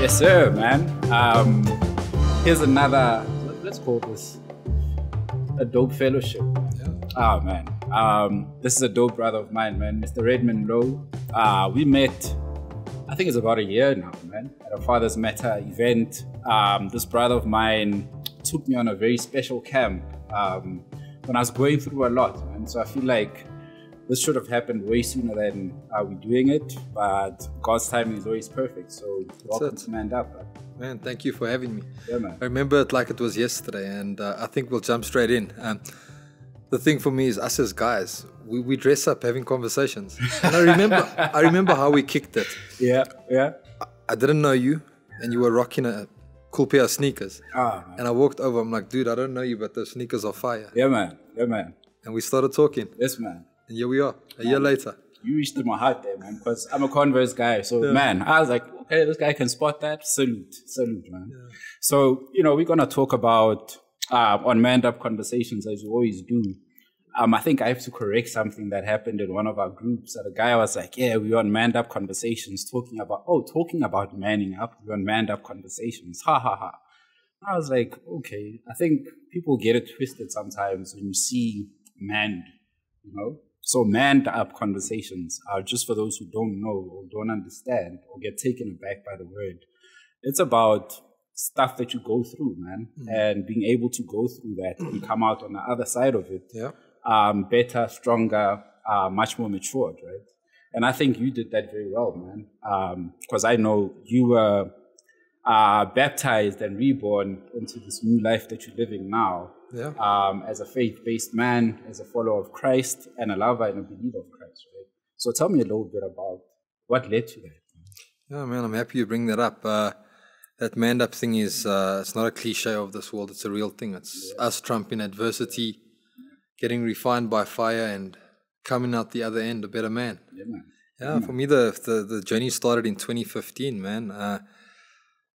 Yes, sir, man. Here's another, let's call this a dope fellowship. Yeah. Oh, man. This is a dope brother of mine, man. Mr. Redmond Louw. We met, I think it's about a year now, man, at a Father's Matter event. This brother of mine took me on a very special camp when I was going through a lot, man. So I feel like this should have happened way sooner than we're doing it, but God's timing is always perfect. So welcome to Man Up. Man, thank you for having me. Yeah, man. I remember it like it was yesterday, and I think we'll jump straight in. The thing for me is us as guys, we dress up having conversations. And I remember how we kicked it. Yeah. I didn't know you, and you were rocking a cool pair of sneakers. And I walked over, I'm like, dude, I don't know you, but those sneakers are fire. Yeah, man. And we started talking. Yes, man. And here we are, a year later. You reached in my heart there, man, because I'm a Converse guy. So, man, I was like, okay, this guy can spot that. Salute, man. Yeah. So, we're going to talk about, on Man Up Conversations, as we always do. I think I have to correct something that happened in one of our groups. The guy was like, yeah, we're on Man Up Conversations talking about manning up. We're on Man Up Conversations. Ha, ha, ha. I was like, okay, I think people get it twisted sometimes when you see manned, So manned up conversations are just for those who don't know or don't understand or get taken aback by the word. It's about stuff that you go through, man, and being able to go through that and come out on the other side of it, better, stronger, much more matured, right? And I think you did that very well, man, because I know you were baptized and reborn into this new life that you're living now. As a faith-based man, as a follower of Christ, and a lover and a believer of Christ, right? So tell me a little bit about what led to that. Yeah, man, I'm happy you bring that up. That man-up thing is, it's not a cliche of this world, it's a real thing. It's us trumping adversity, getting refined by fire, and coming out the other end a better man. Yeah, man. Yeah, for me, the journey started in 2015, man. I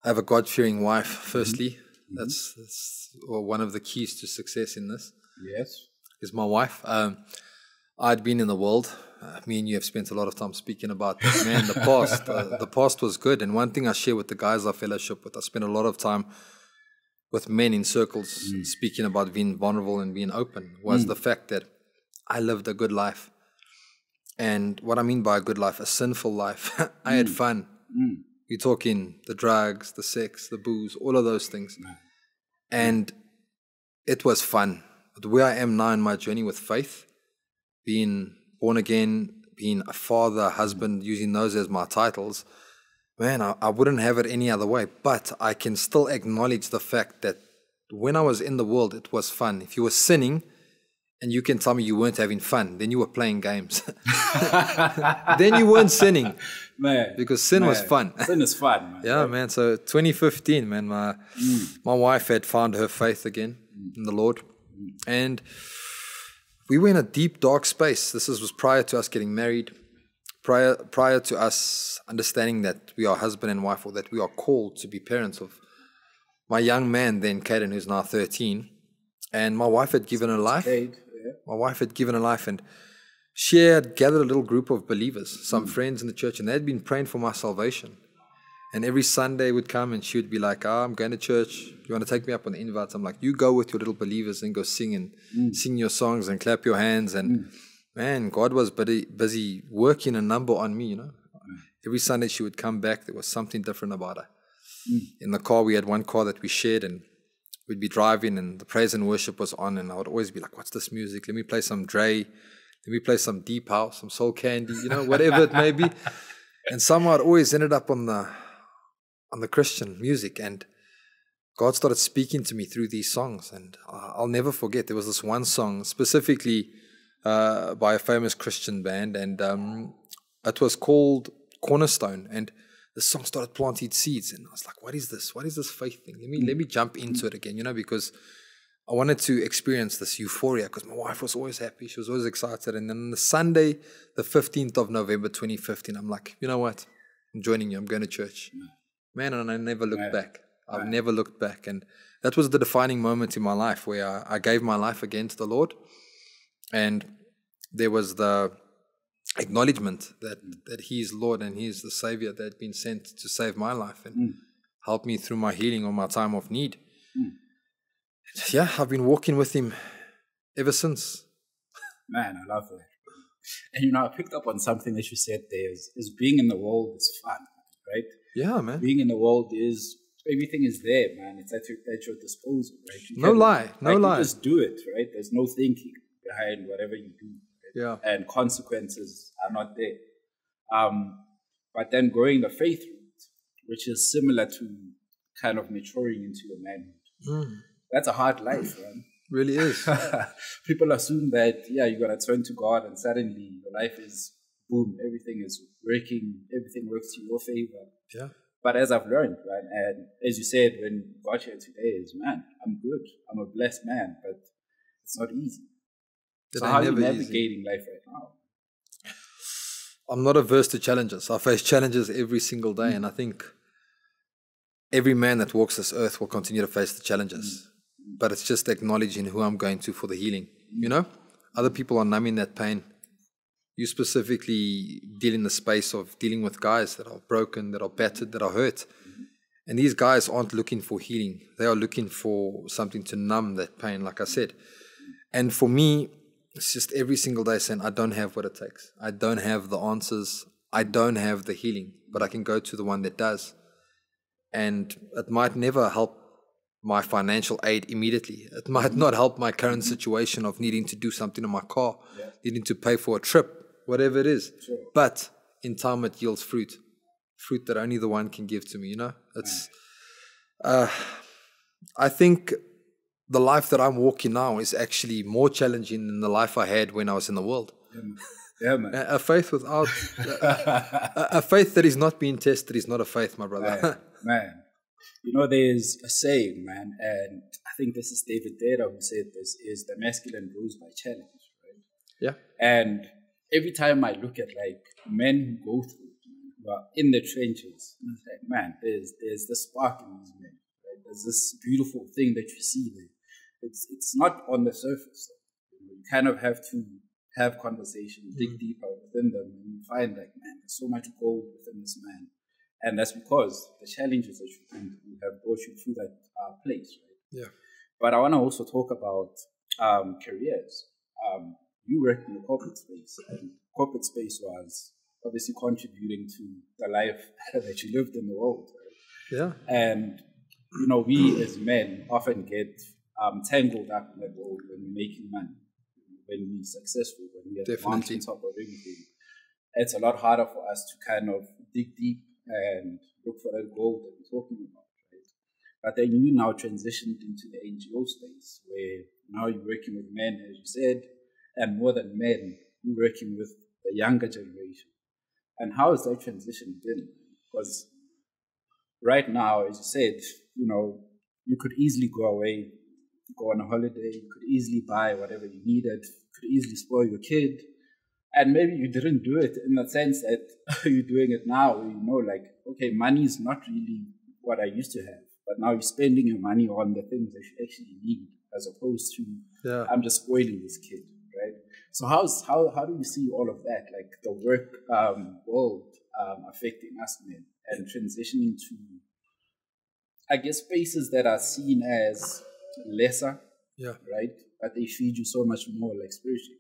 have a God-fearing wife, firstly. That's one of the keys to success in this. Yes. Is my wife. I'd been in the world. Me and you have spent a lot of time speaking about that. Man, the past was good. And one thing I share with the guys I fellowship with, I spend a lot of time with men in circles speaking about being vulnerable and being open, was the fact that I lived a good life. And what I mean by a good life, a sinful life, I had fun. You're talking the drugs, the sex, the booze, all of those things. And it was fun. But where I am now in my journey with faith, being born again, being a father, a husband, using those as my titles, man, I wouldn't have it any other way. But I can still acknowledge the fact that when I was in the world, it was fun. If you were sinning, and you can tell me you weren't having fun, then you were playing games. Then you weren't sinning. Man, because sin was fun. Sin is fun, man. Yeah, man. So 2015, man, my wife had found her faith again in the Lord. And we were in a deep, dark space. This was prior to us getting married, prior to us understanding that we are husband and wife, or that we are called to be parents of my young man then, Caden, who's now 13. And my wife had given her life. My wife had given her life, and she had gathered a little group of believers, some friends in the church, and they had been praying for my salvation. And every Sunday would come, and she would be like, I'm going to church. You want to take me up on the invites? I'm like, you go with your little believers and go sing and sing your songs and clap your hands. And man, God was busy working a number on me, Every Sunday she would come back. There was something different about her. In the car, we had one car that we shared, and we'd be driving, and the praise and worship was on, and I would always be like, what's this music? Let me play some Dre. Let me play some Deep House, some Soul Candy, whatever it may be. And somehow it always ended up on the Christian music, and God started speaking to me through these songs. And I'll never forget, there was this one song specifically by a famous Christian band, and it was called Cornerstone. And the song started planting seeds, and I was like, what is this? What is this faith thing? Let me jump into it again, because I wanted to experience this euphoria, because my wife was always happy. She was always excited. And then on the Sunday, the 15th of November, 2015, I'm like, you know what? I'm joining you. I'm going to church. Man, and I never looked back. I've never looked back. And that was the defining moment in my life where I gave my life again to the Lord. And there was the acknowledgement that He is Lord and He is the Savior that had been sent to save my life. And help me through my healing or my time of need. Yeah, I've been walking with him ever since. Man, I love that. And I picked up on something that you said there is being in the world is fun, right? Yeah, man. Being in the world is, everything is there, man. It's at your disposal, right? No lie. You just do it, right? There's no thinking behind whatever you do. Right? Yeah. And consequences are not there. But then going the faith route, which is similar to kind of maturing into your manhood. That's a hard life, man. Really is. People assume that, you got to turn to God and suddenly your life is, boom, everything is working, everything works to your favor. Yeah. But as I've learned, right, and as you said, when you got here today, is, man, I'm good. I'm a blessed man, but it's not easy. So how are you navigating life right now? I'm not averse to challenges. I face challenges every single day, and I think every man that walks this earth will continue to face the challenges. But it's just acknowledging who I'm going to for the healing. Other people are numbing that pain. You specifically deal in the space of dealing with guys that are broken, that are battered, that are hurt. And these guys aren't looking for healing. They are looking for something to numb that pain, like I said. And for me, it's just every single day saying, I don't have what it takes. I don't have the answers. I don't have the healing, but I can go to the one that does. And it might never help my financial aid immediately. It might not help my current situation of needing to do something on my car, needing to pay for a trip, whatever it is. Sure. But in time it yields fruit that only the one can give to me, It's, I think the life that I'm walking now is actually more challenging than the life I had when I was in the world. Yeah, man. A faith without, a faith that is not being tested is not a faith, my brother. Man. There's a saying, man, and I think this is David Data who said this, is the masculine grows by challenge, right? Yeah. And every time I look at men who go through it, who are in the trenches, it's like, man, there's the spark in these men, right? There's this beautiful thing that you see there. It's not on the surface. You kind of have to have conversations, dig deeper within them, and you find man, there's so much gold within this man. And that's because the challenges that you have brought you through that place, right? Yeah. But I want to also talk about careers. You worked in the corporate space, and corporate space was obviously contributing to the life that you lived in the world, right? Yeah. And, we as men often get tangled up in that world when we're making money, when we're successful, when we're at the mountain top of everything. It's a lot harder for us to kind of dig deep and look for that gold that we're talking about, right? But then you now transitioned into the NGO space, where now you're working with men, as you said, and more than men, you're working with the younger generation. And how has that transition been? Because right now, as you said, you could easily go away, go on a holiday, you could easily buy whatever you needed, you could easily spoil your kid. And maybe you didn't do it in the sense that you're doing it now. Okay, money is not really what I used to have, but now you're spending your money on the things that you actually need, as opposed to I'm just spoiling this kid, right? So how do you see all of that, the work world affecting us men and transitioning to, I guess, spaces that are seen as lesser, right? But they feed you so much more, spiritually.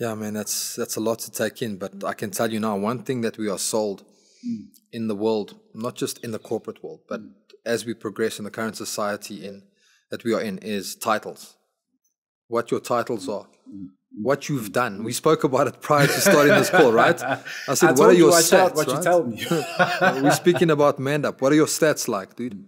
Yeah, man, that's a lot to take in. But I can tell you now, one thing that we are sold in the world, not just in the corporate world, but as we progress in the current society that we are in, is titles. What your titles are, what you've done. We spoke about it prior to starting this call, right? I said, what are your stats? What you tell me. We're speaking about man up. What are your stats like, dude?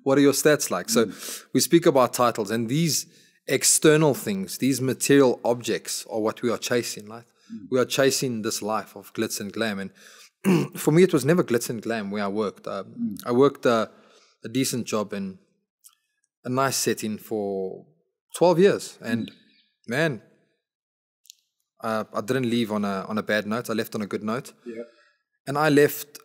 What are your stats like? So we speak about titles, and these external things, these material objects are what we are chasing, right? We are chasing this life of glitz and glam. And for me, it was never glitz and glam where I worked. I worked a decent job in a nice setting for 12 years. And man, I didn't leave on a bad note. I left on a good note. Yeah. And I left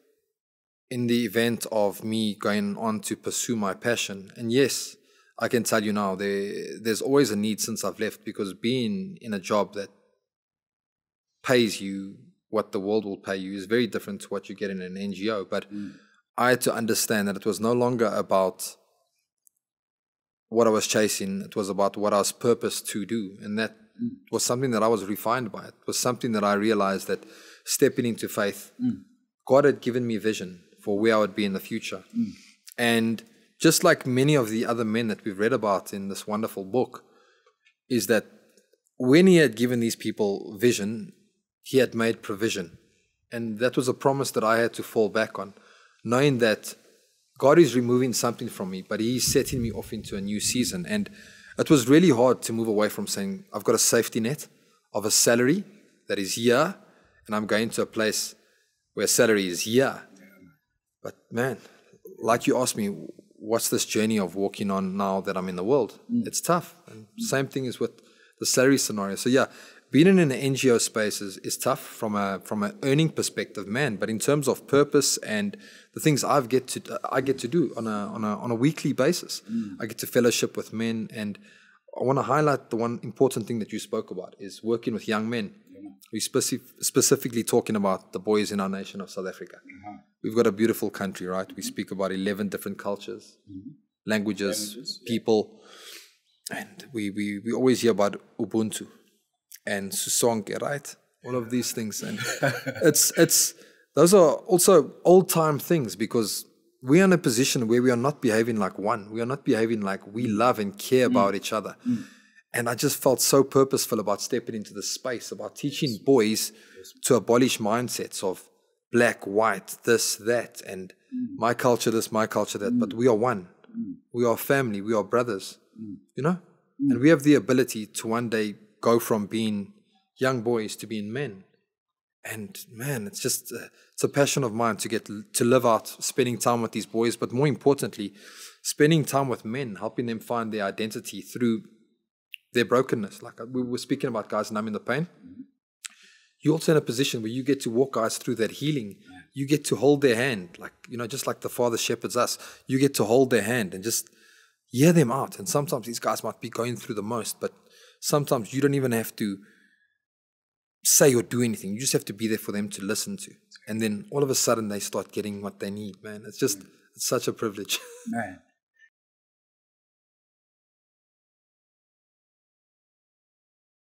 in the event of me going on to pursue my passion. And yes, I can tell you now, there's always a need since I've left, because being in a job that pays you what the world will pay you is very different to what you get in an NGO. But I had to understand that it was no longer about what I was chasing. It was about what I was purposed to do. And that was something that I was refined by. It was something that I realized that stepping into faith, God had given me vision for where I would be in the future. And just like many of the other men that we've read about in this wonderful book, is that when he had given these people vision, he had made provision. And that was a promise that I had to fall back on, knowing that God is removing something from me, but he's setting me off into a new season. And it was really hard to move away from saying, I've got a safety net of a salary that is here, and I'm going to a place where salary is here. But man, like you asked me, what's this journey of walking on now that I'm in the world? It's tough. And same thing is with the salary scenario. So yeah, being in an NGO space is tough from an earning perspective, man. But in terms of purpose and the things I get to do on a weekly basis, I get to fellowship with men. And I want to highlight the one important thing that you spoke about is working with young men. We're specifically talking about the boys in our nation of South Africa. We've got a beautiful country, right? We speak about 11 different cultures, languages, people. And we always hear about Ubuntu and Susonke, right? All of these things. And those are also old-time things, because we are in a position where we are not behaving like one. We are not behaving like we love and care about each other. And I just felt so purposeful about stepping into this space, about teaching boys to abolish mindsets of black, white, this, that, and my culture this, my culture that. But we are one. We are family. We are brothers, you know? And we have the ability to one day go from being young boys to being men. And man, it's just, it's a passion of mine to get to live out spending time with these boys, but more importantly, spending time with men, helping them find their identity through their brokenness. Like we were speaking about guys numbing the pain. You're also in a position where you get to walk guys through that healing. You get to hold their hand, like, you know, just like the Father shepherds us. You get to hold their hand and just hear them out. And sometimes these guys might be going through the most, but sometimes you don't even have to say or do anything. You just have to be there for them to listen to. And then all of a sudden they start getting what they need, man. It's just, it's such a privilege. Man,